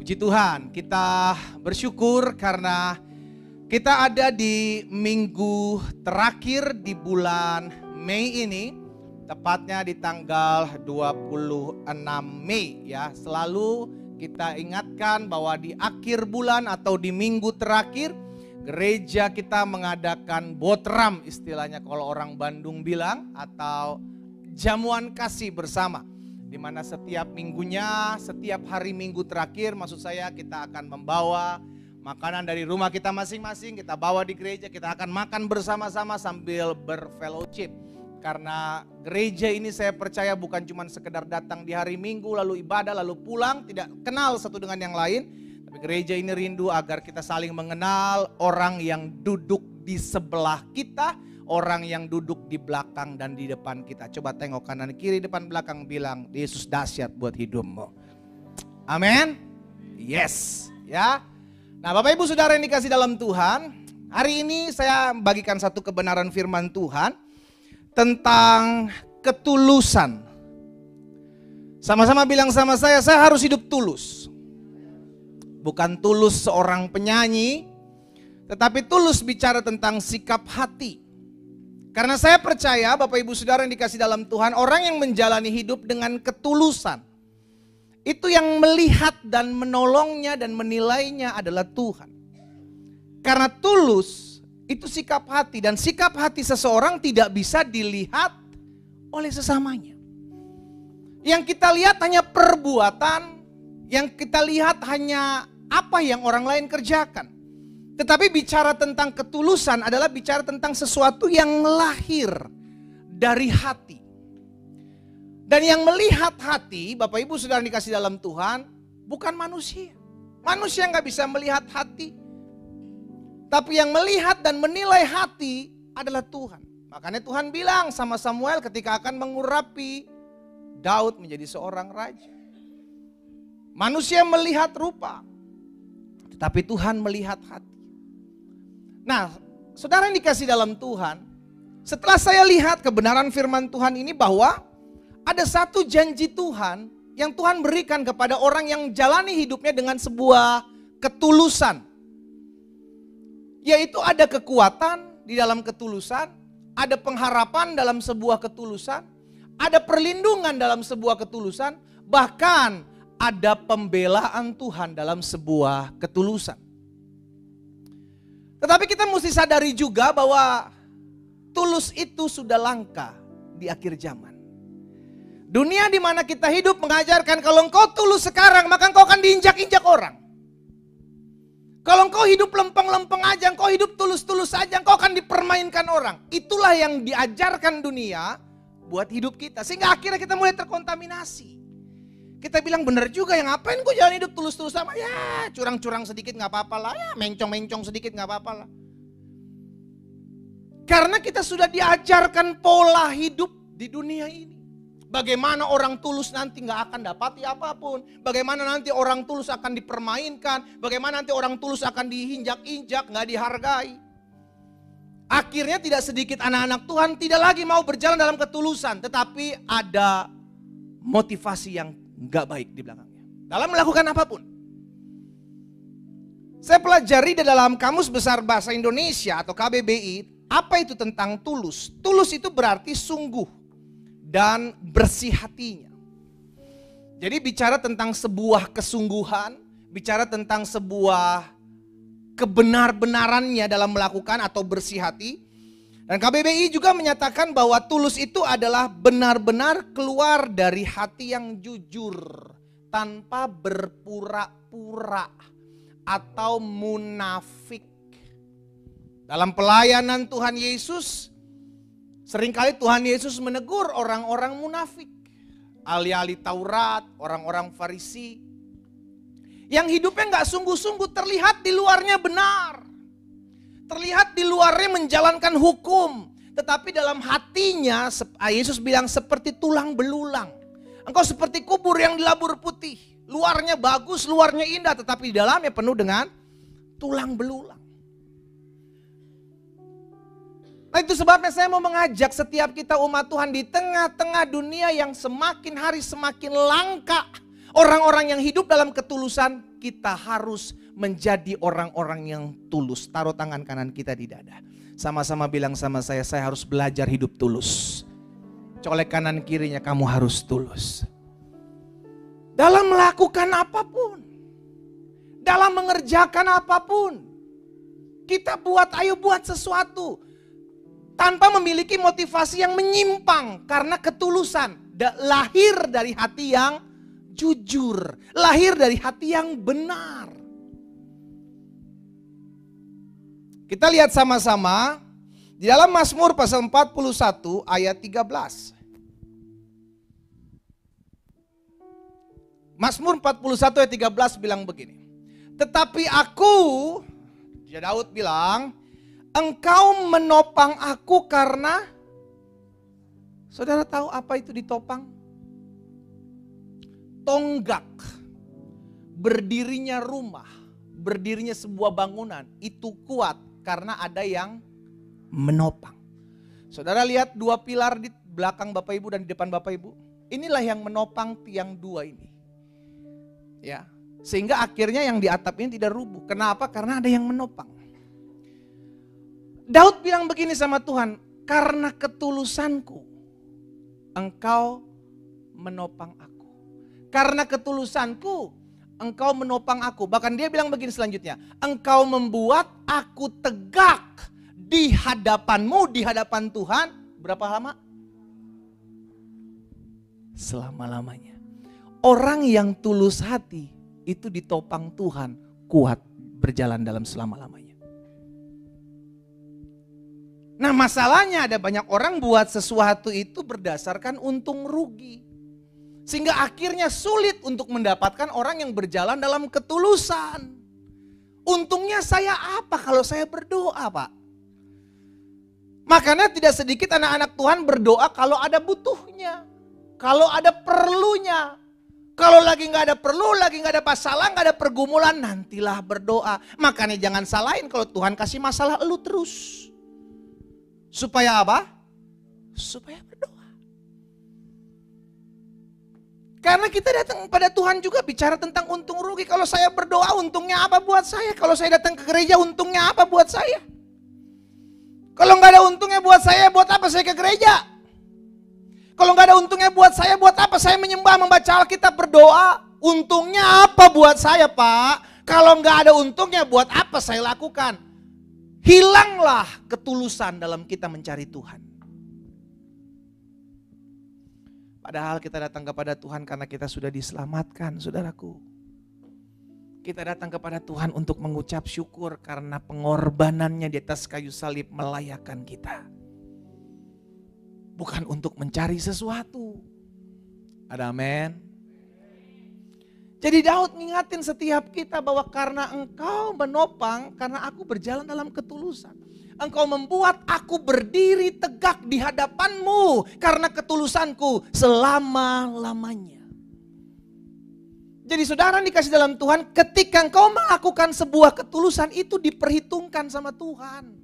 Puji Tuhan, kita bersyukur karena kita ada di minggu terakhir di bulan Mei ini, tepatnya di tanggal 26 Mei ya. Selalu kita ingatkan bahwa di akhir bulan atau di minggu terakhir gereja kita mengadakan botram, istilahnya kalau orang Bandung bilang, atau jamuan kasih bersama. Di mana setiap minggunya, setiap hari minggu terakhir, maksud saya kita akan membawa makanan dari rumah kita masing-masing, kita bawa di gereja, kita akan makan bersama-sama sambil berfellowship. Karena gereja ini saya percaya bukan cuma sekedar datang di hari Minggu, lalu ibadah, lalu pulang, tidak kenal satu dengan yang lain. Tapi gereja ini rindu agar kita saling mengenal orang yang duduk di sebelah kita, orang yang duduk di belakang dan di depan kita. Coba tengok kanan kiri depan belakang, bilang Yesus dahsyat buat hidupmu. Amin. Yes. Ya. Nah, Bapak Ibu Saudara yang dikasih dalam Tuhan, hari ini saya bagikan satu kebenaran firman Tuhan tentang ketulusan. Sama-sama bilang sama saya harus hidup tulus. Bukan tulus seorang penyanyi, tetapi tulus bicara tentang sikap hati. Karena saya percaya Bapak Ibu Saudara yang dikasih dalam Tuhan, orang yang menjalani hidup dengan ketulusan, itu yang melihat dan menolongnya dan menilainya adalah Tuhan. Karena tulus itu sikap hati, dan sikap hati seseorang tidak bisa dilihat oleh sesamanya. Yang kita lihat hanya perbuatan, yang kita lihat hanya apa yang orang lain kerjakan. Tetapi bicara tentang ketulusan adalah bicara tentang sesuatu yang lahir dari hati. Dan yang melihat hati, Bapak Ibu Saudara dikasih dalam Tuhan, bukan manusia. Manusia nggak bisa melihat hati. Tapi yang melihat dan menilai hati adalah Tuhan. Makanya Tuhan bilang sama Samuel ketika akan mengurapi Daud menjadi seorang raja. Manusia melihat rupa, tetapi Tuhan melihat hati. Nah, saudara yang dikasih dalam Tuhan, setelah saya lihat kebenaran firman Tuhan ini bahwa ada satu janji Tuhan yang Tuhan berikan kepada orang yang jalani hidupnya dengan sebuah ketulusan. Yaitu ada kekuatan di dalam ketulusan, ada pengharapan dalam sebuah ketulusan, ada perlindungan dalam sebuah ketulusan, bahkan ada pembelaan Tuhan dalam sebuah ketulusan. Tetapi kita mesti sadari juga bahwa tulus itu sudah langka di akhir zaman. Dunia di mana kita hidup mengajarkan kalau engkau tulus sekarang, maka engkau akan diinjak-injak orang. Kalau engkau hidup lempeng-lempeng aja, engkau hidup tulus-tulus aja, engkau akan dipermainkan orang. Itulah yang diajarkan dunia buat hidup kita. Sehingga akhirnya kita mulai terkontaminasi. Kita bilang benar juga, yang ngapain gue jalan hidup tulus-tulus sama, ya curang-curang sedikit gak apa-apa lah, ya mencong-mencong sedikit gak apa-apa lah. Karena kita sudah diajarkan pola hidup di dunia ini. Bagaimana orang tulus nanti gak akan dapati apapun. Bagaimana nanti orang tulus akan dipermainkan. Bagaimana nanti orang tulus akan diinjak-injak, gak dihargai. Akhirnya tidak sedikit anak-anak Tuhan tidak lagi mau berjalan dalam ketulusan. Tetapi ada motivasi yang gak baik di belakangnya. Dalam melakukan apapun. Saya pelajari di dalam Kamus Besar Bahasa Indonesia atau KBBI. Apa itu tentang tulus? Tulus itu berarti sungguh dan bersih hatinya. Jadi bicara tentang sebuah kesungguhan, bicara tentang sebuah kebenar-benarannya dalam melakukan atau bersih hati. Dan KBBI juga menyatakan bahwa tulus itu adalah benar-benar keluar dari hati yang jujur, tanpa berpura-pura atau munafik. Dalam pelayanan Tuhan Yesus, seringkali Tuhan Yesus menegur orang-orang munafik, ahli-ahli Taurat, orang-orang Farisi, yang hidupnya gak sungguh-sungguh, terlihat di luarnya benar, terlihat di luarnya menjalankan hukum, tetapi dalam hatinya, Yesus bilang seperti tulang belulang. Engkau seperti kubur yang dilabur putih, luarnya bagus, luarnya indah, tetapi di dalamnya penuh dengan tulang belulang. Nah, itu sebabnya saya mau mengajak setiap kita umat Tuhan di tengah-tengah dunia yang semakin hari semakin langka. Orang-orang yang hidup dalam ketulusan, kita harus menjadi orang-orang yang tulus. Taruh tangan kanan kita di dada. Sama-sama bilang sama saya harus belajar hidup tulus. Colek kanan kirinya, kamu harus tulus. Dalam melakukan apapun. Dalam mengerjakan apapun. Kita ayo buat sesuatu. Tanpa memiliki motivasi yang menyimpang. Karena ketulusan. Lahir dari hati yang jujur. Lahir dari hati yang benar. Kita lihat sama-sama. Di dalam Mazmur pasal 41 ayat 13. Mazmur 41 ayat 13 bilang begini. Tetapi aku, Daud bilang, engkau menopang aku karena, saudara tahu apa itu ditopang? Tonggak, berdirinya rumah, berdirinya sebuah bangunan, itu kuat karena ada yang menopang. Saudara lihat dua pilar di belakang Bapak Ibu dan di depan Bapak Ibu. Inilah yang menopang tiang dua ini. Ya, sehingga akhirnya yang di atap ini tidak rubuh. Kenapa? Karena ada yang menopang. Daud bilang begini sama Tuhan, karena ketulusanku engkau menopang aku. Karena ketulusanku engkau menopang aku. Bahkan dia bilang begini selanjutnya, engkau membuat aku tegak di hadapanmu, di hadapan Tuhan. Berapa lama? Selama-lamanya. Orang yang tulus hati itu ditopang Tuhan, kuat berjalan dalam selama-lamanya. Nah, masalahnya ada banyak orang buat sesuatu itu berdasarkan untung rugi. Sehingga akhirnya sulit untuk mendapatkan orang yang berjalan dalam ketulusan. Untungnya saya apa kalau saya berdoa, Pak? Makanya tidak sedikit anak-anak Tuhan berdoa kalau ada butuhnya. Kalau ada perlunya. Kalau lagi gak ada perlu, lagi gak ada masalah, gak ada pergumulan, nantilah berdoa. Makanya jangan salahin kalau Tuhan kasih masalah elu terus. Supaya apa? Supaya berdoa. Karena kita datang pada Tuhan juga bicara tentang untung rugi. Kalau saya berdoa untungnya apa buat saya? Kalau saya datang ke gereja untungnya apa buat saya? Kalau nggak ada untungnya buat saya, buat apa saya ke gereja? Kalau nggak ada untungnya buat saya, buat apa saya menyembah, membaca Alkitab, berdoa? Untungnya apa buat saya, Pak? Kalau nggak ada untungnya, buat apa saya lakukan? Hilanglah ketulusan dalam kita mencari Tuhan. Padahal kita datang kepada Tuhan karena kita sudah diselamatkan, saudaraku. Kita datang kepada Tuhan untuk mengucap syukur karena pengorbanannya di atas kayu salib melayakkan kita. Bukan untuk mencari sesuatu. Ada amin. Jadi Daud ngingatin setiap kita bahwa karena engkau menopang, karena aku berjalan dalam ketulusan. Engkau membuat aku berdiri tegak di hadapanmu karena ketulusanku selama-lamanya. Jadi saudara dikasih dalam Tuhan, ketika engkau melakukan sebuah ketulusan itu diperhitungkan sama Tuhan.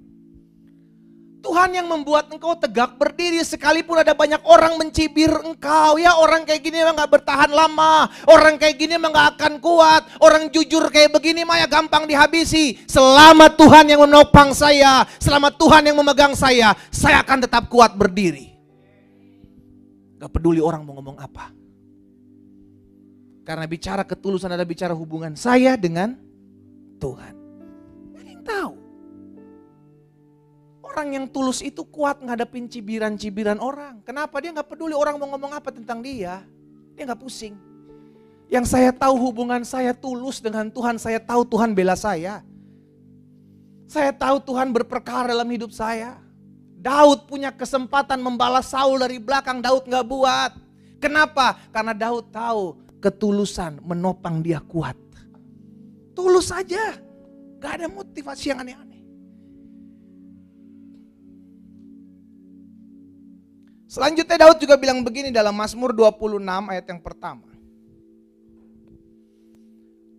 Tuhan yang membuat engkau tegak berdiri sekalipun ada banyak orang mencibir engkau. Ya orang kayak gini emang gak bertahan lama. Orang kayak gini emang gak akan kuat. Orang jujur kayak begini mah ya gampang dihabisi. Selama Tuhan yang menopang saya, selama Tuhan yang memegang saya akan tetap kuat berdiri. Gak peduli orang mau ngomong apa. Karena bicara ketulusan adalah bicara hubungan saya dengan Tuhan. Ada yang tahu. Orang yang tulus itu kuat ngadepin cibiran-cibiran orang. Kenapa? Dia gak peduli orang mau ngomong apa tentang dia. Dia gak pusing. Yang saya tahu hubungan saya tulus dengan Tuhan. Saya tahu Tuhan bela saya. Saya tahu Tuhan berperkara dalam hidup saya. Daud punya kesempatan membalas Saul dari belakang. Daud gak buat. Kenapa? Karena Daud tahu ketulusan menopang dia kuat. Tulus aja. Gak ada motivasi yang aneh-aneh. Selanjutnya Daud juga bilang begini dalam Mazmur 26 ayat yang pertama.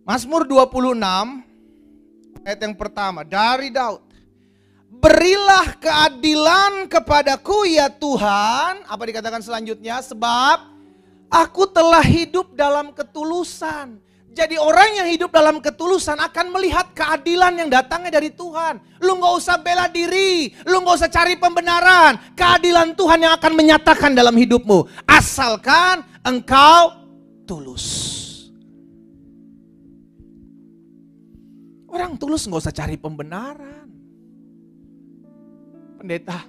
Mazmur 26 ayat yang pertama dari Daud. Berilah keadilan kepadaku ya Tuhan. Apa dikatakan selanjutnya? Sebab aku telah hidup dalam ketulusan Jadi orang yang hidup dalam ketulusan akan melihat keadilan yang datangnya dari Tuhan. Lu gak usah bela diri, lu gak usah cari pembenaran. Keadilan Tuhan yang akan menyatakan dalam hidupmu. Asalkan engkau tulus. Orang tulus gak usah cari pembenaran. Pendeta,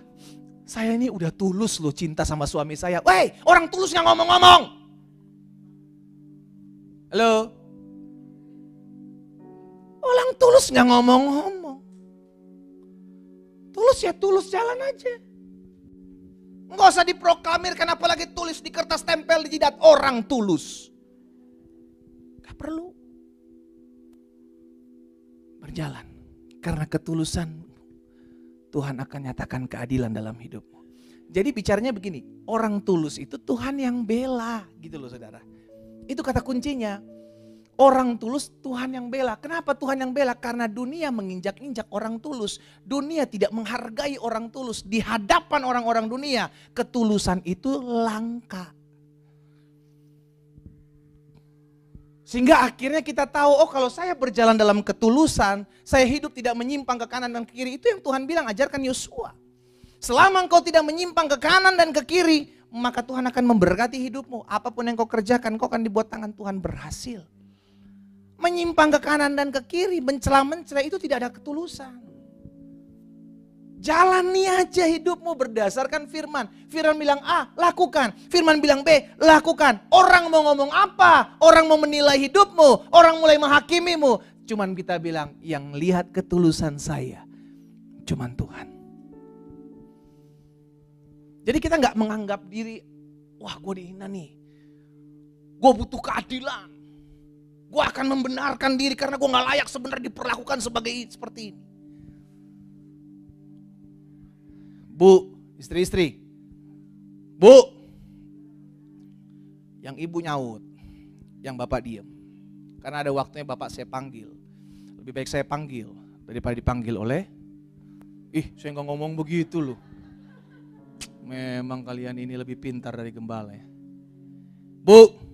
saya ini udah tulus loh cinta sama suami saya. Woi, orang tulus yang ngomong-ngomong. Halo? Orang tulus gak ngomong-ngomong. Tulus ya tulus, jalan aja. Nggak usah diproklamirkan, apalagi tulis di kertas tempel di jidat. Orang tulus. Gak perlu. Berjalan. Karena ketulusan Tuhan akan nyatakan keadilan dalam hidupmu. Jadi bicaranya begini, orang tulus itu Tuhan yang bela, gitu loh saudara. Itu kata kuncinya. Orang tulus Tuhan yang bela. Kenapa Tuhan yang bela? Karena dunia menginjak-injak orang tulus. Dunia tidak menghargai orang tulus. Di hadapan orang-orang dunia, ketulusan itu langka. Sehingga akhirnya kita tahu, oh kalau saya berjalan dalam ketulusan, saya hidup tidak menyimpang ke kanan dan ke kiri. Itu yang Tuhan bilang, ajarkan Yosua. Selama engkau tidak menyimpang ke kanan dan ke kiri, maka Tuhan akan memberkati hidupmu. Apapun yang kau kerjakan, kau akan dibuat tangan Tuhan berhasil. Menyimpang ke kanan dan ke kiri, mencela-mencela itu tidak ada ketulusan. Jalani aja hidupmu berdasarkan firman. Firman bilang A, lakukan. Firman bilang B, lakukan. Orang mau ngomong apa? Orang mau menilai hidupmu. Orang mulai menghakimimu. Cuman kita bilang, yang lihat ketulusan saya, cuman Tuhan. Jadi kita gak menganggap diri, wah gue dihina nih. Gue butuh keadilan. Gue akan membenarkan diri karena gue gak layak sebenarnya diperlakukan seperti ini. Bu, istri-istri. Bu. Yang ibu nyaut. Yang bapak diem. Karena ada waktunya bapak saya panggil. Lebih baik saya panggil daripada dipanggil oleh, saya gak ngomong begitu loh. Memang kalian ini lebih pintar dari gembala ya. Bu.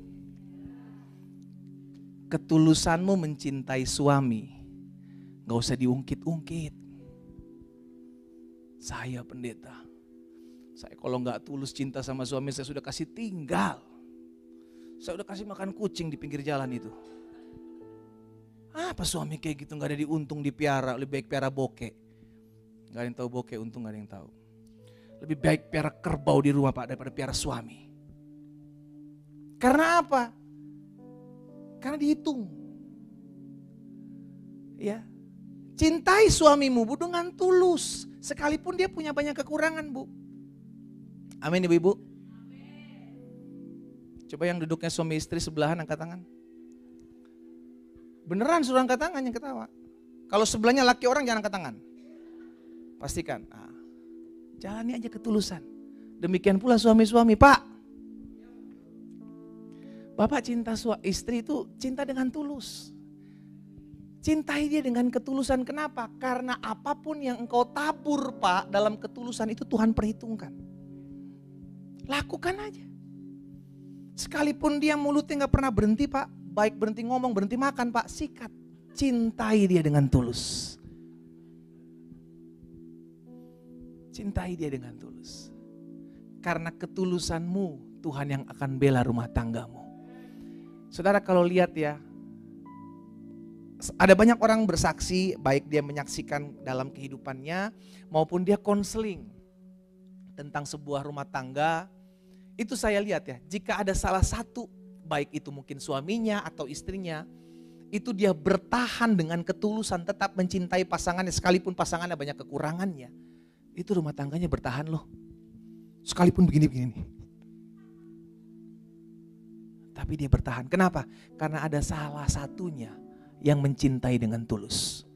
Ketulusanmu mencintai suami, gak usah diungkit-ungkit. Saya pendeta, saya kalau gak tulus cinta sama suami saya sudah kasih tinggal. Saya udah kasih makan kucing di pinggir jalan itu. Apa suami kayak gitu gak ada diuntung dipiara, lebih baik piara bokeh. Gak ada yang tahu bokeh, untung gak ada yang tahu. Lebih baik piara kerbau di rumah Pak daripada piara suami. Karena apa? Karena dihitung. Ya. Cintai suamimu Bu dengan tulus. Sekalipun dia punya banyak kekurangan Bu. Amin ibu-ibu. Coba yang duduknya suami istri sebelahan angkat tangan. Beneran suruh angkat tangan yang ketawa. Kalau sebelahnya laki orang jangan angkat tangan. Pastikan. Jalani aja ketulusan. Demikian pula suami-suami. Pak. Bapak cinta istri itu cinta dengan tulus. Cintai dia dengan ketulusan. Kenapa? Karena apapun yang engkau tabur Pak dalam ketulusan itu Tuhan perhitungkan. Lakukan aja. Sekalipun dia mulutnya gak pernah berhenti Pak. Baik berhenti ngomong, berhenti makan Pak. Sikat. Cintai dia dengan tulus. Cintai dia dengan tulus. Karena ketulusanmu Tuhan yang akan bela rumah tanggamu. Saudara kalau lihat ya, ada banyak orang bersaksi, baik dia menyaksikan dalam kehidupannya maupun dia konseling tentang sebuah rumah tangga. Itu saya lihat ya, jika ada salah satu, baik itu mungkin suaminya atau istrinya, itu dia bertahan dengan ketulusan tetap mencintai pasangannya sekalipun pasangannya banyak kekurangannya. Itu rumah tangganya bertahan loh, sekalipun begini-begini. Tapi dia bertahan. Kenapa? Karena ada salah satunya yang mencintai dengan tulus.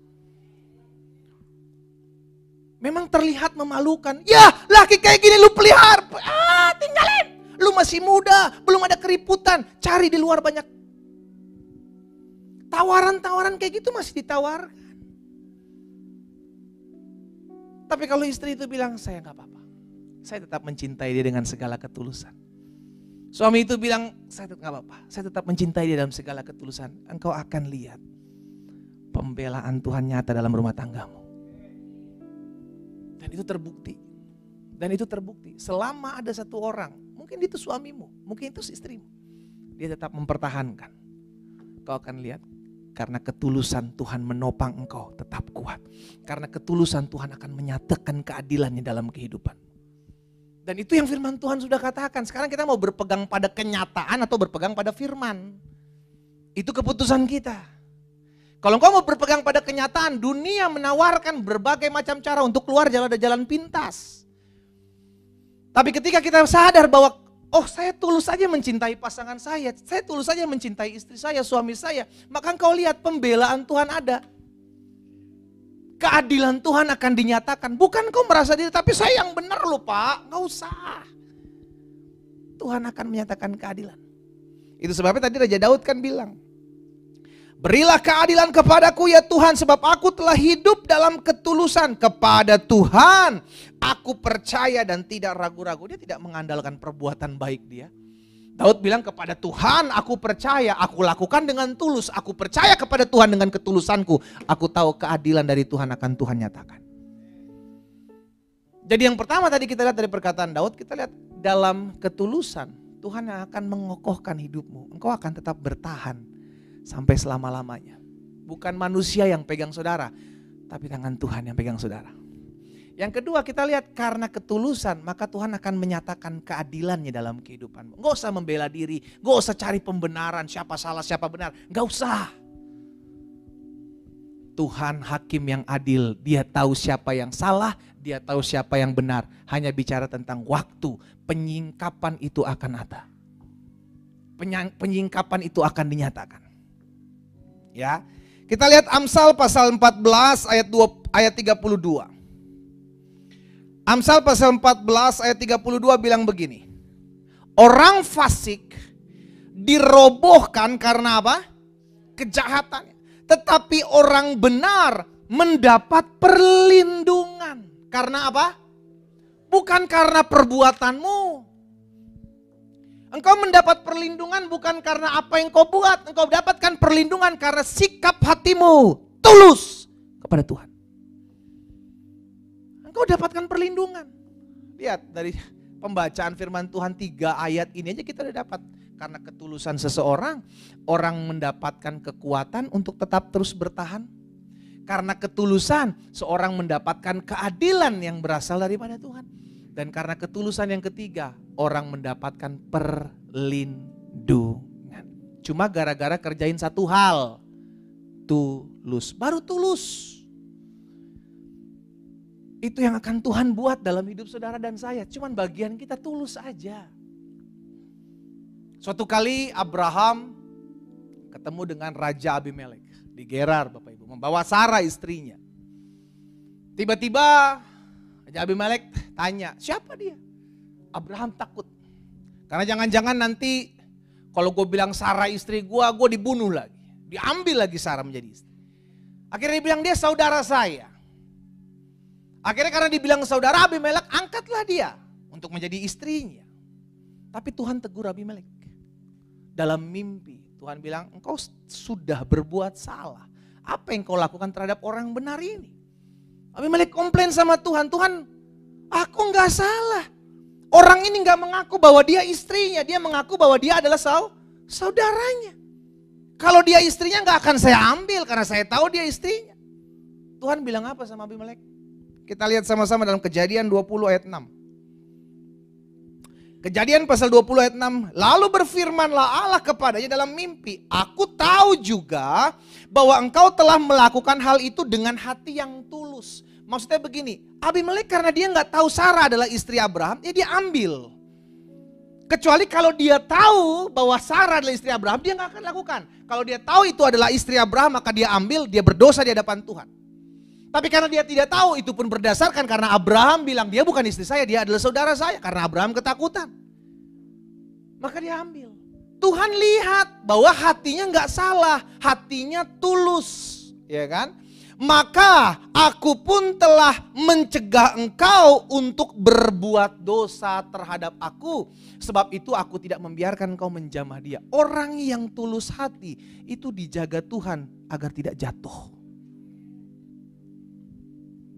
Memang terlihat memalukan. Ya laki kayak gini lu pelihara. Tinggalin. Lu masih muda. Belum ada keriputan. Cari di luar banyak. Tawaran-tawaran kayak gitu masih ditawarkan. Tapi kalau istri itu bilang saya gak apa-apa. Saya tetap mencintai dia dengan segala ketulusan. Suami itu bilang, saya tetap nggak apa-apa, saya tetap mencintai dia dalam segala ketulusan. Engkau akan lihat pembelaan Tuhan nyata dalam rumah tanggamu. Dan itu terbukti. Dan itu terbukti. Selama ada satu orang, mungkin itu suamimu, mungkin itu istrimu, dia tetap mempertahankan. Kau akan lihat, karena ketulusan Tuhan menopang engkau tetap kuat. Karena ketulusan Tuhan akan menyatakan keadilannya dalam kehidupan. Dan itu yang firman Tuhan sudah katakan. Sekarang kita mau berpegang pada kenyataan atau berpegang pada firman. Itu keputusan kita. Kalau engkau mau berpegang pada kenyataan, dunia menawarkan berbagai macam cara untuk keluar jalan pintas. Tapi ketika kita sadar bahwa, oh saya tulus saja mencintai pasangan saya tulus saja mencintai istri saya, suami saya, maka engkau lihat pembelaan Tuhan ada. Keadilan Tuhan akan dinyatakan. Bukan kau merasa diri, tapi saya yang benar loh Pak. Gak usah. Tuhan akan menyatakan keadilan. Itu sebabnya tadi Raja Daud kan bilang, berilah keadilan kepadaku ya Tuhan, sebab aku telah hidup dalam ketulusan. Kepada Tuhan aku percaya dan tidak ragu-ragu. Dia tidak mengandalkan perbuatan baik dia. Daud bilang, kepada Tuhan aku percaya, aku lakukan dengan tulus. Aku percaya kepada Tuhan dengan ketulusanku. Aku tahu keadilan dari Tuhan akan Tuhan nyatakan. Jadi yang pertama tadi kita lihat dari perkataan Daud, kita lihat dalam ketulusan Tuhan yang akan mengokohkan hidupmu. Engkau akan tetap bertahan sampai selama-lamanya. Bukan manusia yang pegang saudara, tapi tangan Tuhan yang pegang saudara. Yang kedua kita lihat, karena ketulusan maka Tuhan akan menyatakan keadilannya dalam kehidupanmu. Gak usah membela diri, gak usah cari pembenaran siapa salah siapa benar, gak usah. Tuhan hakim yang adil, dia tahu siapa yang salah, dia tahu siapa yang benar. Hanya bicara tentang waktu, penyingkapan itu akan ada. Penyingkapan itu akan dinyatakan. Ya, kita lihat Amsal pasal 14 ayat 32. Amsal pasal 14 ayat 32 bilang begini. Orang fasik dirobohkan karena apa? Kejahatannya. Tetapi orang benar mendapat perlindungan. Karena apa? Bukan karena perbuatanmu. Engkau mendapat perlindungan bukan karena apa yang kau buat. Engkau dapatkan perlindungan karena sikap hatimu tulus kepada Tuhan. Engkau dapatkan perlindungan. Lihat dari pembacaan firman Tuhan 3 ayat ini aja kita udah dapat. Karena ketulusan seseorang, orang mendapatkan kekuatan untuk tetap terus bertahan. Karena ketulusan, seorang mendapatkan keadilan yang berasal daripada Tuhan. Dan karena ketulusan yang ketiga, orang mendapatkan perlindungan. Cuma gara-gara kerjain satu hal, tulus. Baru tulus. Itu yang akan Tuhan buat dalam hidup saudara dan saya. Cuman bagian kita tulus aja. Suatu kali Abraham ketemu dengan Raja Abimelek di Gerar, Bapak Ibu, membawa Sarah istrinya. Tiba-tiba Raja Abimelek tanya, siapa dia? Abraham takut. Karena jangan-jangan nanti kalau gue bilang Sarah istri gue dibunuh lagi. Diambil lagi Sarah menjadi istri. Akhirnya dia bilang dia saudara saya. Akhirnya karena dibilang saudara Abimelek, angkatlah dia untuk menjadi istrinya. Tapi Tuhan tegur Abimelek. Dalam mimpi Tuhan bilang, engkau sudah berbuat salah. Apa yang kau lakukan terhadap orang benar ini? Abimelek komplain sama Tuhan, Tuhan aku gak salah. Orang ini gak mengaku bahwa dia istrinya, dia mengaku bahwa dia adalah saudaranya. Kalau dia istrinya gak akan saya ambil karena saya tahu dia istrinya. Tuhan bilang apa sama Abimelek? Kita lihat sama-sama dalam Kejadian 20 ayat 6. Kejadian pasal 20 ayat 6. Lalu berfirmanlah Allah kepadanya dalam mimpi. Aku tahu juga bahwa engkau telah melakukan hal itu dengan hati yang tulus. Maksudnya begini, Abimelek karena dia nggak tahu Sarah adalah istri Abraham, ya dia ambil. Kecuali kalau dia tahu bahwa Sarah adalah istri Abraham, dia nggak akan lakukan. Kalau dia tahu itu adalah istri Abraham, maka dia ambil, dia berdosa di hadapan Tuhan. Tapi karena dia tidak tahu, itu pun berdasarkan karena Abraham bilang dia bukan istri saya, dia adalah saudara saya. Karena Abraham ketakutan. Maka dia ambil. Tuhan lihat bahwa hatinya nggak salah, hatinya tulus. Ya kan? maka aku pun telah mencegah engkau untuk berbuat dosa terhadap aku. Sebab itu aku tidak membiarkan engkau menjamah dia. Orang yang tulus hati itu dijaga Tuhan agar tidak jatuh.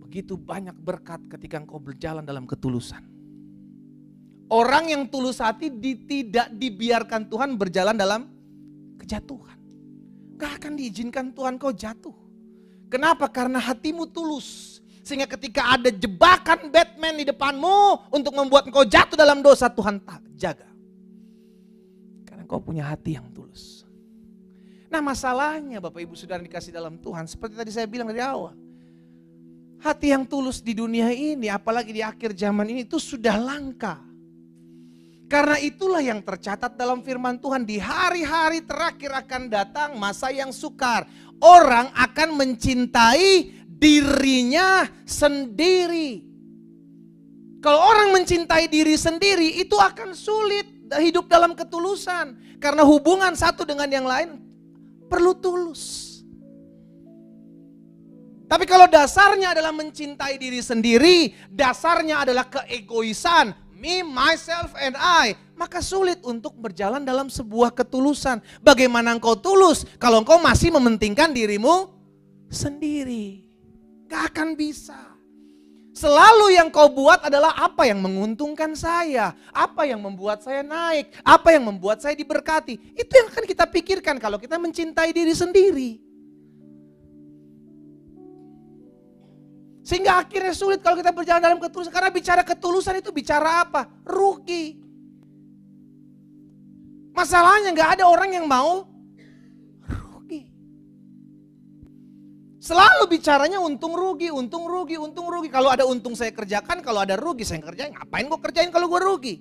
Begitu banyak berkat ketika engkau berjalan dalam ketulusan. Orang yang tulus hati tidak dibiarkan Tuhan berjalan dalam kejatuhan. Gak akan diizinkan Tuhan kau jatuh. Kenapa? Karena hatimu tulus. Sehingga ketika ada jebakan Batman di depanmu untuk membuat engkau jatuh dalam dosa, Tuhan tak jaga. Karena engkau punya hati yang tulus. Nah masalahnya Bapak Ibu Saudara dikasih dalam Tuhan, seperti tadi saya bilang dari awal. Hati yang tulus di dunia ini, apalagi di akhir zaman ini, itu sudah langka. Karena itulah yang tercatat dalam firman Tuhan, di hari-hari terakhir akan datang masa yang sukar. Orang akan mencintai dirinya sendiri. Kalau orang mencintai diri sendiri, itu akan sulit hidup dalam ketulusan. Karena hubungan satu dengan yang lain perlu tulus. Tapi kalau dasarnya adalah mencintai diri sendiri, dasarnya adalah keegoisan, me, myself, and I, maka sulit untuk berjalan dalam sebuah ketulusan. Bagaimana engkau tulus kalau engkau masih mementingkan dirimu sendiri? Gak akan bisa. Selalu yang kau buat adalah apa yang menguntungkan saya, apa yang membuat saya naik, apa yang membuat saya diberkati. Itu yang akan kita pikirkan kalau kita mencintai diri sendiri. Sehingga akhirnya sulit kalau kita berjalan dalam ketulusan. Karena bicara ketulusan itu bicara apa? Rugi. Masalahnya gak ada orang yang mau rugi. Selalu bicaranya untung rugi, untung rugi, untung rugi. Kalau ada untung saya kerjakan, kalau ada rugi saya kerjain. Ngapain gue kerjain kalau gue rugi?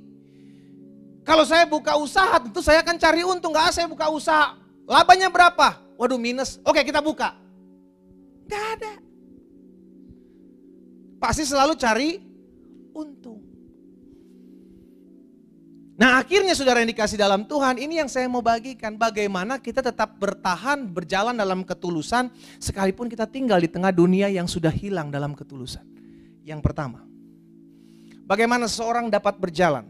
Kalau saya buka usaha tentu saya akan cari untung. Gak saya buka usaha, labanya berapa? Waduh minus, oke kita buka. Gak ada. Pasti selalu cari untung. Nah akhirnya saudara yang dikasih dalam Tuhan, ini yang saya mau bagikan. Bagaimana kita tetap bertahan, berjalan dalam ketulusan, sekalipun kita tinggal di tengah dunia yang sudah hilang dalam ketulusan. Yang pertama, bagaimana seseorang dapat berjalan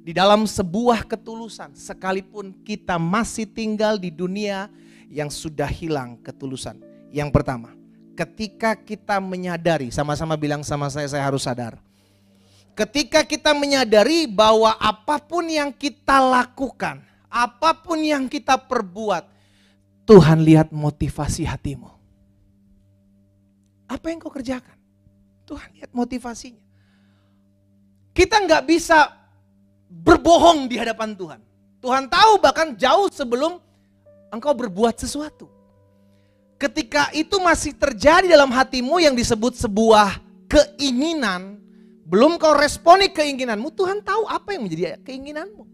di dalam sebuah ketulusan, sekalipun kita masih tinggal di dunia yang sudah hilang ketulusan. Yang pertama, ketika kita menyadari, sama-sama bilang sama saya harus sadar. Ketika kita menyadari bahwa apapun yang kita lakukan, apapun yang kita perbuat, Tuhan lihat motivasi hatimu. Apa yang kau kerjakan? Tuhan lihat motivasinya. Kita nggak bisa berbohong di hadapan Tuhan. Tuhan tahu bahkan jauh sebelum engkau berbuat sesuatu. Ketika itu masih terjadi dalam hatimu yang disebut sebuah keinginan, belum kau responi keinginanmu, Tuhan tahu apa yang menjadi keinginanmu.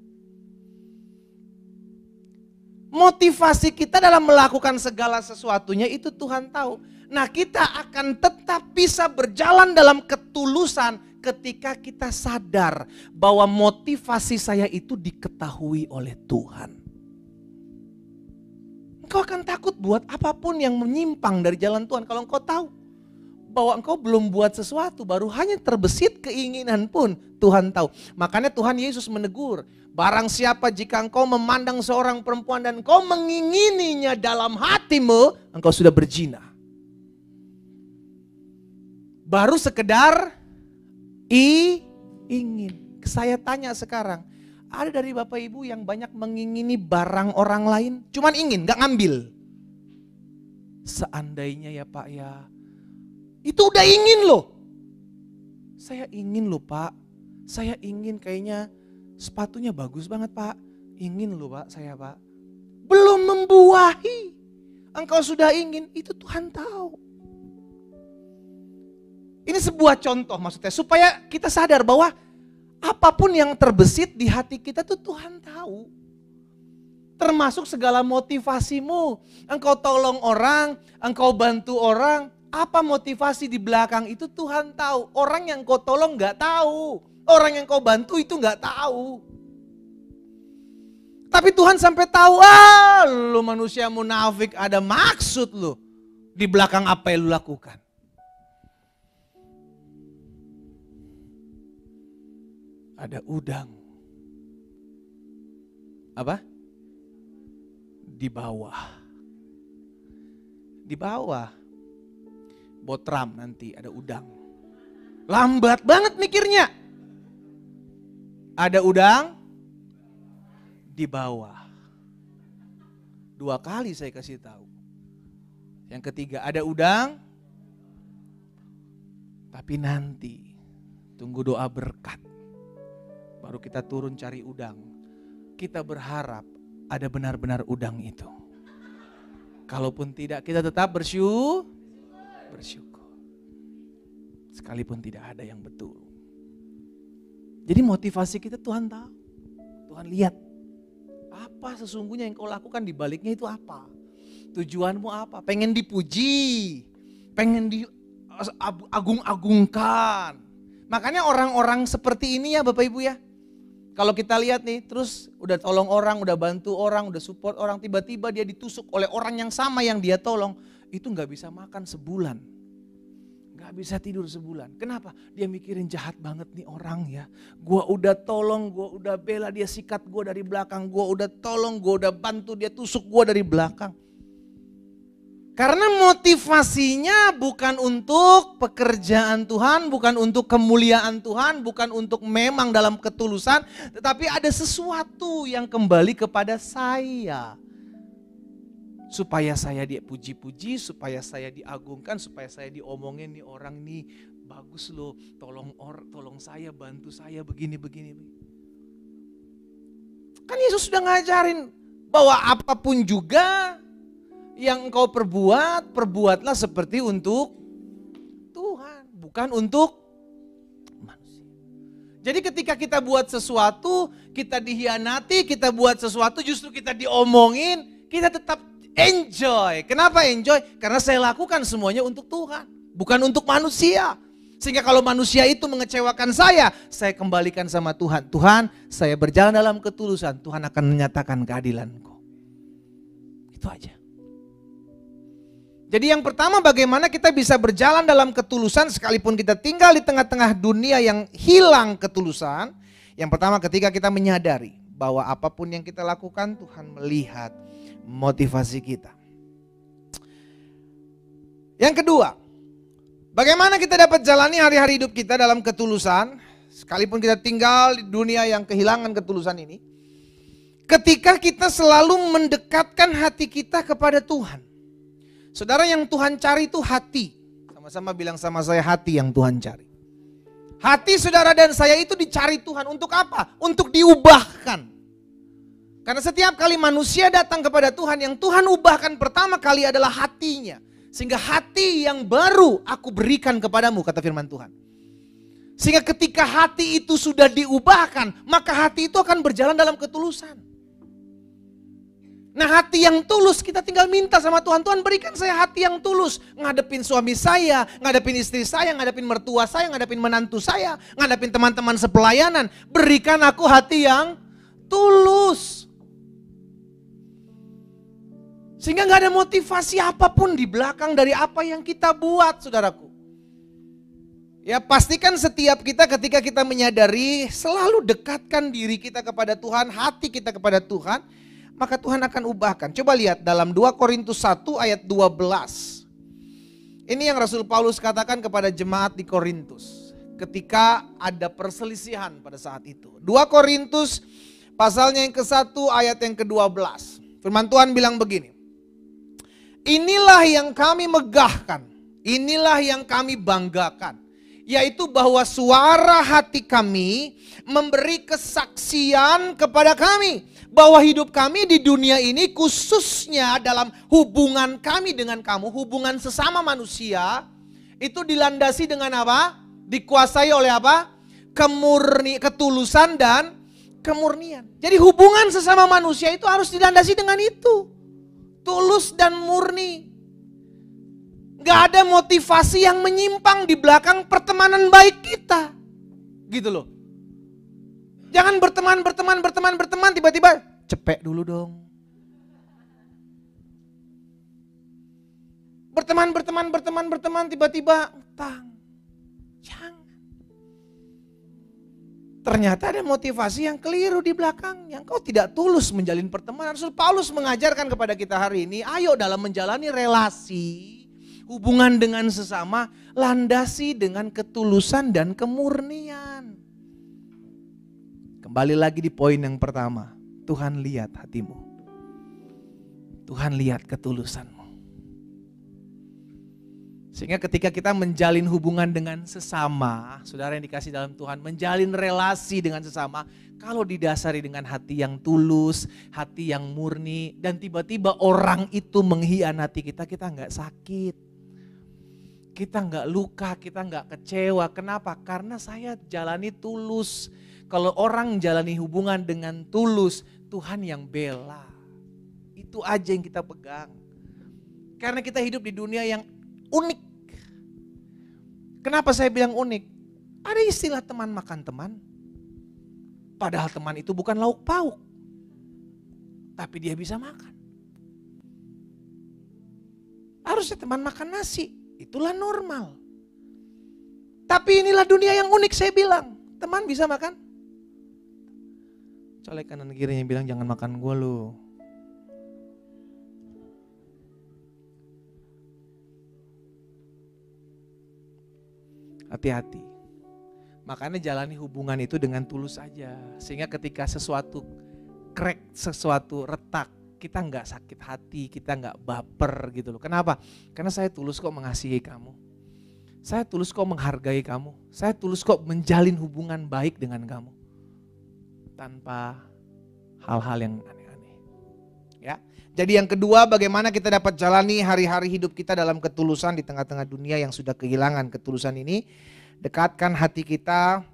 Motivasi kita dalam melakukan segala sesuatunya itu Tuhan tahu. Nah kita akan tetap bisa berjalan dalam ketulusan ketika kita sadar bahwa motivasi saya itu diketahui oleh Tuhan. Engkau akan takut buat apapun yang menyimpang dari jalan Tuhan. Kalau engkau tahu bahwa engkau belum buat sesuatu, baru hanya terbesit keinginan pun Tuhan tahu. Makanya Tuhan Yesus menegur, barang siapa jika engkau memandang seorang perempuan dan engkau mengingininya dalam hatimu, engkau sudah berzina. Baru sekedar ingin. Saya tanya sekarang, ada dari Bapak Ibu yang banyak mengingini barang orang lain, cuman ingin, gak ngambil. Seandainya ya Pak ya, itu udah ingin loh. Saya ingin loh Pak, saya ingin kayaknya sepatunya bagus banget Pak. Ingin loh Pak, saya Pak. Belum membuahi, engkau sudah ingin, itu Tuhan tahu. Ini sebuah contoh maksudnya, supaya kita sadar bahwa apapun yang terbesit di hati kita tuh Tuhan tahu. Termasuk segala motivasimu. Engkau tolong orang, engkau bantu orang. Apa motivasi di belakang itu Tuhan tahu. Orang yang kau tolong gak tahu. Orang yang kau bantu itu gak tahu. Tapi Tuhan sampai tahu, lu manusia munafik ada maksud lu. Di belakang apa yang lu lakukan? Ada udang. Apa? Di bawah. Di bawah. Botram nanti ada udang. Lambat banget mikirnya. Ada udang di bawah. 2 kali saya kasih tahu. Yang ketiga ada udang. Tapi nanti tunggu doa berkat. Baru kita turun cari udang. Kita berharap ada benar-benar udang itu. Kalaupun tidak, kita tetap bersyukur. Sekalipun tidak ada yang betul. Jadi motivasi kita Tuhan tahu. Tuhan lihat. Apa sesungguhnya yang kau lakukan di baliknya itu apa? Tujuanmu apa? Pengen dipuji. Pengen diagung-agungkan. Makanya orang-orang seperti ini ya Bapak Ibu ya. Kalau kita lihat nih, terus udah tolong orang, udah bantu orang, udah support orang, tiba-tiba dia ditusuk oleh orang yang sama yang dia tolong, itu gak bisa makan sebulan. Gak bisa tidur sebulan. Kenapa? Dia mikirin jahat banget nih orang ya. Gua udah tolong, gua udah bela, dia sikat gua dari belakang, gua udah tolong, gua udah bantu, dia tusuk gua dari belakang. Karena motivasinya bukan untuk pekerjaan Tuhan, bukan untuk kemuliaan Tuhan, bukan untuk memang dalam ketulusan, tetapi ada sesuatu yang kembali kepada saya. Supaya saya dipuji-puji, supaya saya diagungkan, supaya saya diomongin nih orang nih bagus loh, tolong saya, bantu saya begini. Kan Yesus sudah ngajarin bahwa apapun juga yang engkau perbuatlah seperti untuk Tuhan, bukan untuk manusia. Jadi ketika kita buat sesuatu, kita dihianati, kita buat sesuatu justru kita diomongin, kita tetap enjoy. Kenapa enjoy? Karena saya lakukan semuanya untuk Tuhan, bukan untuk manusia. Sehingga kalau manusia itu mengecewakan saya kembalikan sama Tuhan. Tuhan, saya berjalan dalam ketulusan, Tuhan akan menyatakan keadilanku. Itu aja. Jadi yang pertama bagaimana kita bisa berjalan dalam ketulusan sekalipun kita tinggal di tengah-tengah dunia yang hilang ketulusan. Yang pertama ketika kita menyadari bahwa apapun yang kita lakukan Tuhan melihat motivasi kita. Yang kedua, bagaimana kita dapat jalani hari-hari hidup kita dalam ketulusan sekalipun kita tinggal di dunia yang kehilangan ketulusan ini. Ketika kita selalu mendekatkan hati kita kepada Tuhan. Saudara, yang Tuhan cari itu hati. Sama-sama bilang sama saya, hati yang Tuhan cari. Hati saudara dan saya itu dicari Tuhan untuk apa? Untuk diubahkan. Karena setiap kali manusia datang kepada Tuhan, yang Tuhan ubahkan pertama kali adalah hatinya. Sehingga hati yang baru aku berikan kepadamu, kata firman Tuhan. Sehingga ketika hati itu sudah diubahkan, maka hati itu akan berjalan dalam ketulusan. Nah, hati yang tulus kita tinggal minta sama Tuhan. Tuhan, berikan saya hati yang tulus. Ngadepin suami saya, ngadepin istri saya, ngadepin mertua saya, ngadepin menantu saya, ngadepin teman-teman sepelayanan. Berikan aku hati yang tulus. Sehingga gak ada motivasi apapun di belakang dari apa yang kita buat, saudaraku. Ya, pastikan setiap kita ketika kita menyadari selalu dekatkan diri kita kepada Tuhan, hati kita kepada Tuhan, maka Tuhan akan ubahkan. Coba lihat dalam 2 Korintus 1 ayat 12. Ini yang Rasul Paulus katakan kepada jemaat di Korintus. Ketika ada perselisihan pada saat itu. 2 Korintus pasalnya yang ke-1 ayat yang ke-12. Firman Tuhan bilang begini. Inilah yang kami megahkan. Inilah yang kami banggakan. Yaitu bahwa suara hati kami memberi kesaksian kepada kami. Bahwa hidup kami di dunia ini khususnya dalam hubungan kami dengan kamu, hubungan sesama manusia, itu dilandasi dengan apa? Dikuasai oleh apa? Ketulusan dan kemurnian. Jadi hubungan sesama manusia itu harus dilandasi dengan itu. Tulus dan murni. Gak ada motivasi yang menyimpang di belakang pertemanan baik kita. Gitu loh. Jangan berteman, tiba-tiba cepek dulu dong. Berteman, tiba-tiba utang. Jangan. Ternyata ada motivasi yang keliru di belakangnya. Engkau tidak tulus menjalin pertemanan. Rasul Paulus mengajarkan kepada kita hari ini, ayo dalam menjalani relasi, hubungan dengan sesama, landasi dengan ketulusan dan kemurnian. Kembali lagi di poin yang pertama, Tuhan lihat hatimu. Tuhan lihat ketulusanmu. Sehingga ketika kita menjalin hubungan dengan sesama, saudara yang dikasih dalam Tuhan, menjalin relasi dengan sesama, kalau didasari dengan hati yang tulus, hati yang murni, dan tiba-tiba orang itu mengkhianati kita, kita nggak sakit. Kita nggak luka, kita nggak kecewa. Kenapa? Karena saya jalani tulus. Kalau orang jalani hubungan dengan tulus, Tuhan yang bela. Itu aja yang kita pegang. Karena kita hidup di dunia yang unik. Kenapa saya bilang unik? Ada istilah teman makan teman. Padahal teman itu bukan lauk pauk. Tapi dia bisa makan. Harusnya teman makan nasi. Itulah normal. Tapi inilah dunia yang unik saya bilang. Teman bisa makan. Colek kanan kirinya bilang jangan makan gue lu. Hati-hati. Makanya jalani hubungan itu dengan tulus aja. Sehingga ketika sesuatu crack, sesuatu retak, kita nggak sakit hati, kita nggak baper gitu loh. Kenapa? Karena saya tulus kok mengasihi kamu. Saya tulus kok menghargai kamu. Saya tulus kok menjalin hubungan baik dengan kamu. Tanpa hal-hal yang aneh-aneh. Ya. Jadi yang kedua, bagaimana kita dapat jalani hari-hari hidup kita dalam ketulusan di tengah-tengah dunia yang sudah kehilangan ketulusan ini. Dekatkan hati kita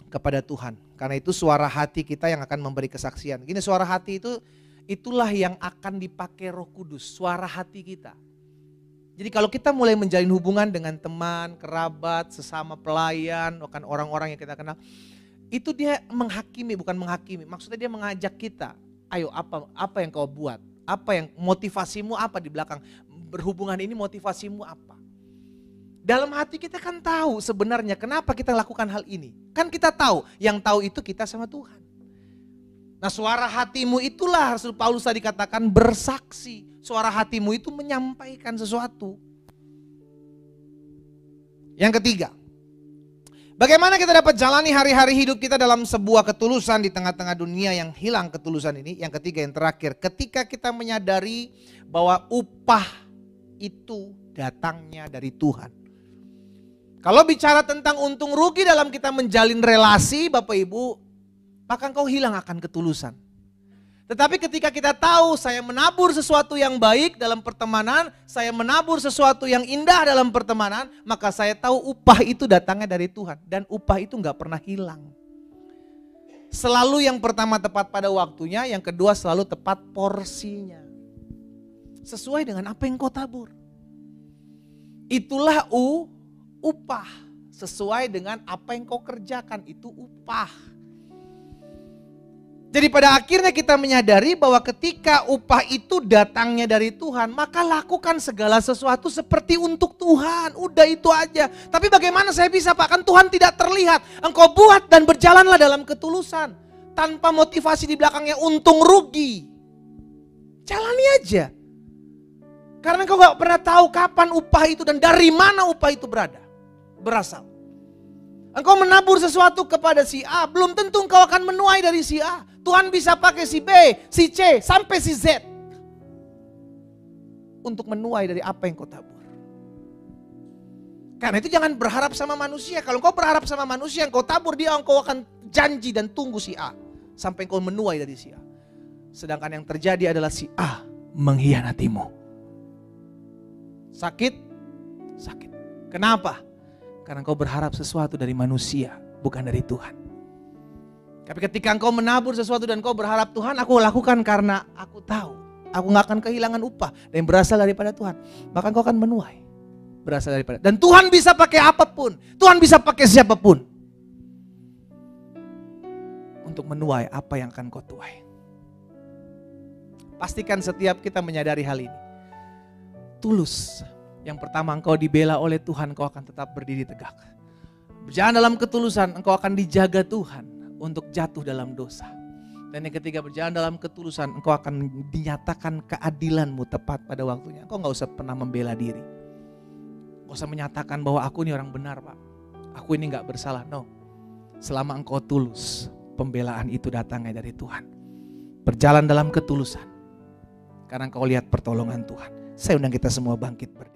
kepada Tuhan. Karena itu suara hati kita yang akan memberi kesaksian. Gini, suara hati itu, itulah yang akan dipakai Roh Kudus, suara hati kita. Jadi kalau kita mulai menjalin hubungan dengan teman, kerabat, sesama pelayan, bahkan orang-orang yang kita kenal, itu dia menghakimi, bukan menghakimi. Maksudnya dia mengajak kita, ayo apa yang kau buat? Apa yang motivasimu apa di belakang berhubungan ini, motivasimu apa? Dalam hati kita kan tahu sebenarnya kenapa kita lakukan hal ini. Kan kita tahu, yang tahu itu kita sama Tuhan. Nah, suara hatimu itulah Rasul Paulus tadi katakan bersaksi. Suara hatimu itu menyampaikan sesuatu. Yang ketiga, bagaimana kita dapat jalani hari-hari hidup kita dalam sebuah ketulusan di tengah-tengah dunia yang hilang ketulusan ini. Yang ketiga, yang terakhir, ketika kita menyadari bahwa upah itu datangnya dari Tuhan. Kalau bicara tentang untung rugi dalam kita menjalin relasi Bapak Ibu, maka engkau hilang akan ketulusan. Tetapi ketika kita tahu saya menabur sesuatu yang baik dalam pertemanan, saya menabur sesuatu yang indah dalam pertemanan, maka saya tahu upah itu datangnya dari Tuhan. Dan upah itu gak pernah hilang. Selalu yang pertama tepat pada waktunya, yang kedua selalu tepat porsinya. Sesuai dengan apa yang kau tabur. Itulah upah. Sesuai dengan apa yang kau kerjakan, itu upah. Jadi pada akhirnya kita menyadari bahwa ketika upah itu datangnya dari Tuhan, maka lakukan segala sesuatu seperti untuk Tuhan. Udah itu aja. Tapi bagaimana saya bisa, Pak? Kan Tuhan tidak terlihat. Engkau buat dan berjalanlah dalam ketulusan. Tanpa motivasi di belakangnya untung rugi. Jalani aja. Karena engkau gak pernah tahu kapan upah itu dan dari mana upah itu berasal. Engkau menabur sesuatu kepada si A, belum tentu engkau akan menuai dari si A. Tuhan bisa pakai si B, si C, sampai si Z. Untuk menuai dari apa yang kau tabur. Karena itu jangan berharap sama manusia. Kalau engkau berharap sama manusia, engkau tabur dia, engkau akan janji dan tunggu si A. Sampai engkau menuai dari si A. Sedangkan yang terjadi adalah si A mengkhianatimu. Sakit? Sakit. Kenapa? Karena engkau berharap sesuatu dari manusia, bukan dari Tuhan. Tapi ketika engkau menabur sesuatu dan engkau berharap Tuhan, aku lakukan karena aku tahu. Aku gak akan kehilangan upah dan berasal daripada Tuhan. Maka engkau akan menuai. Berasal daripada. Dan Tuhan bisa pakai apapun. Tuhan bisa pakai siapapun. Untuk menuai apa yang akan kau tuai. Pastikan setiap kita menyadari hal ini. Tulus Yang pertama, engkau dibela oleh Tuhan, engkau akan tetap berdiri tegak. Berjalan dalam ketulusan, engkau akan dijaga Tuhan untuk jatuh dalam dosa. Dan yang ketiga, berjalan dalam ketulusan, engkau akan dinyatakan keadilanmu tepat pada waktunya. Engkau gak usah pernah membela diri. Gak usah menyatakan bahwa aku ini orang benar, Pak. Aku ini gak bersalah, no. Selama engkau tulus, pembelaan itu datangnya dari Tuhan. Berjalan dalam ketulusan, karena engkau lihat pertolongan Tuhan. Saya undang kita semua bangkit berdiri.